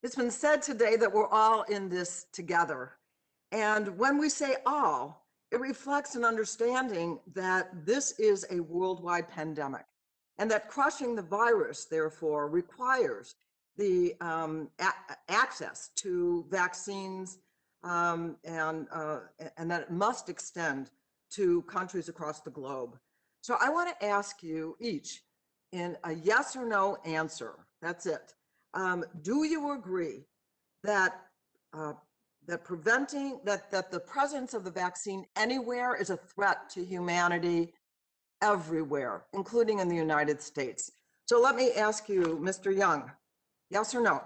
It's been said today that we're all in this together. And when we say all, it reflects an understanding that this is a worldwide pandemic and that crushing the virus, therefore, requires the access to vaccines and that it must extend to countries across the globe. So I want to ask you each in a yes or no answer. That's it. Do you agree that that the presence of the vaccine anywhere is a threat to humanity everywhere, including in the United States? So let me ask you, Mr. Young, yes or no?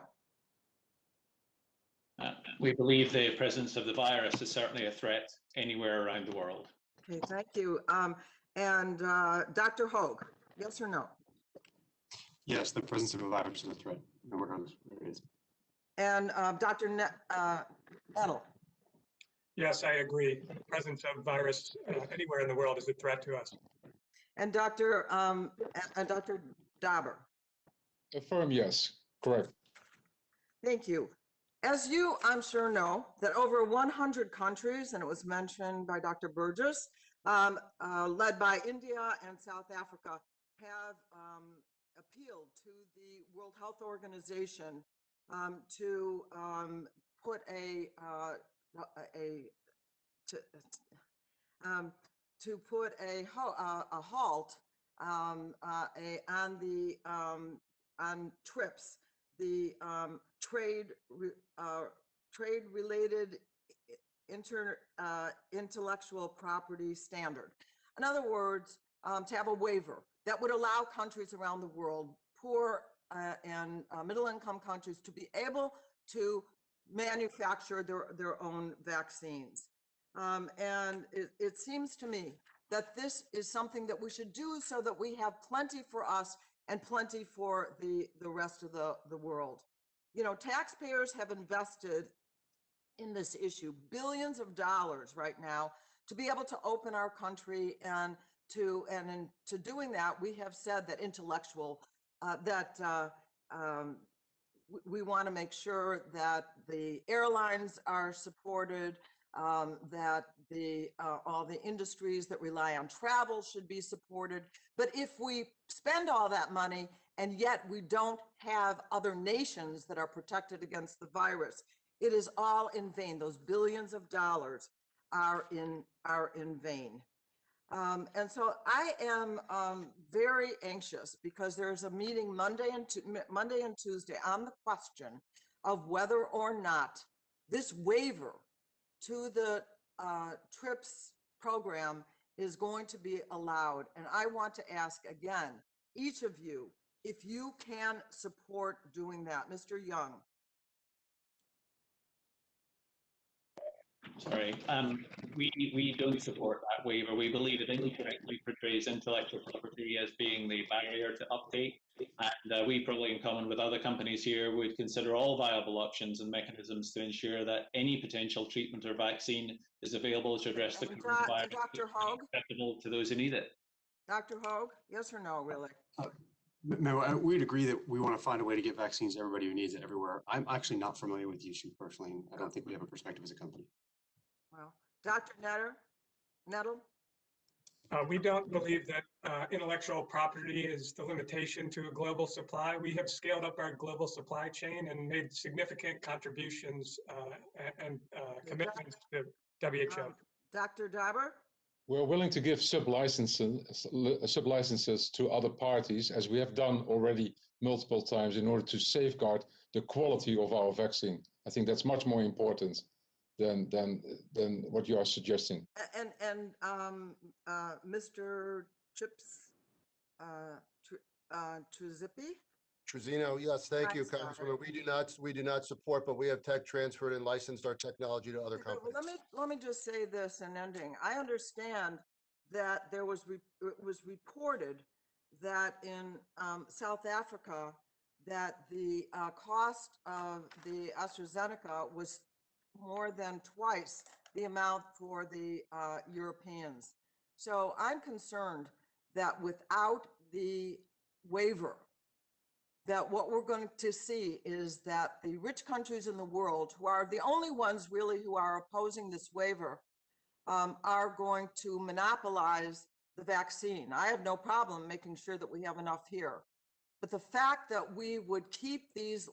We believe the presence of the virus is certainly a threat anywhere around the world. Okay, thank you. And Dr. Hogue, yes or no? Yes, the presence of a virus is a threat, regardless of where it is. And Dr. Nettle? Yes, I agree. The presence of virus anywhere in the world is a threat to us. And Dr. Dauber? Affirm yes, correct. Thank you. As you, I'm sure, know, that over 100 countries, and it was mentioned by Dr. Burgess, led by India and South Africa, have appealed to the World Health Organization to put a halt on TRIPS, the trade-related intellectual property standard. In other words, to have a waiver that would allow countries around the world, poor and middle-income countries, to be able to manufacture their own vaccines. And it seems to me that this is something that we should do so that we have plenty for us and plenty for the rest of the world. You know, taxpayers have invested in this issue billions of dollars right now to be able to open our country, and in doing that, we have said that we want to make sure that the airlines are supported, that all the industries that rely on travel should be supported. But if we spend all that money and yet we don't have other nations that are protected against the virus, it is all in vain. Those billions of dollars are in vain. And so I am very anxious because there's a meeting Monday and Tuesday on the question of whether or not this waiver to the TRIPS program is going to be allowed. And I want to ask again, each of you, if you can support doing that. Mr. Young. Sorry, we don't support that waiver. We believe it incorrectly portrays intellectual property as being the barrier to uptake. And we probably, in common with other companies here, would consider all viable options and mechanisms to ensure that any potential treatment or vaccine is available to address the coronavirus, Dr. Hogue? acceptable to those who need it. Dr. Hogue, yes or no, really? No, we'd agree that we want to find a way to get vaccines to everybody who needs it everywhere. I'm actually not familiar with the issue personally, and I don't think we have a perspective as a company. Well, Dr. Nettle? We don't believe that intellectual property is the limitation to a global supply. We have scaled up our global supply chain and made significant contributions and commitments to WHO. Dr. Dauber? We're willing to give sublicenses to other parties, as we have done already multiple times, in order to safeguard the quality of our vaccine. I think that's much more important than what you are suggesting. And Mr. Trezino, yes, thank you, sorry. Congresswoman. We do not support, but we have tech transferred and licensed our technology to other companies. Let me just say this in ending. I understand that it was reported that in South Africa that the cost of the AstraZeneca was more than twice the amount for the Europeans. So I'm concerned that without the waiver, that what we're going to see is that the rich countries in the world, who are the only ones really who are opposing this waiver, are going to monopolize the vaccine. I have no problem making sure that we have enough here. But the fact that we would keep these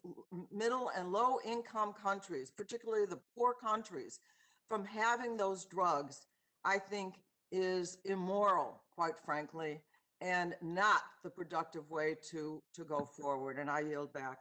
middle and low income countries, particularly the poor countries, from having those drugs, I think is immoral, quite frankly, and not the productive way to go forward. And I yield back.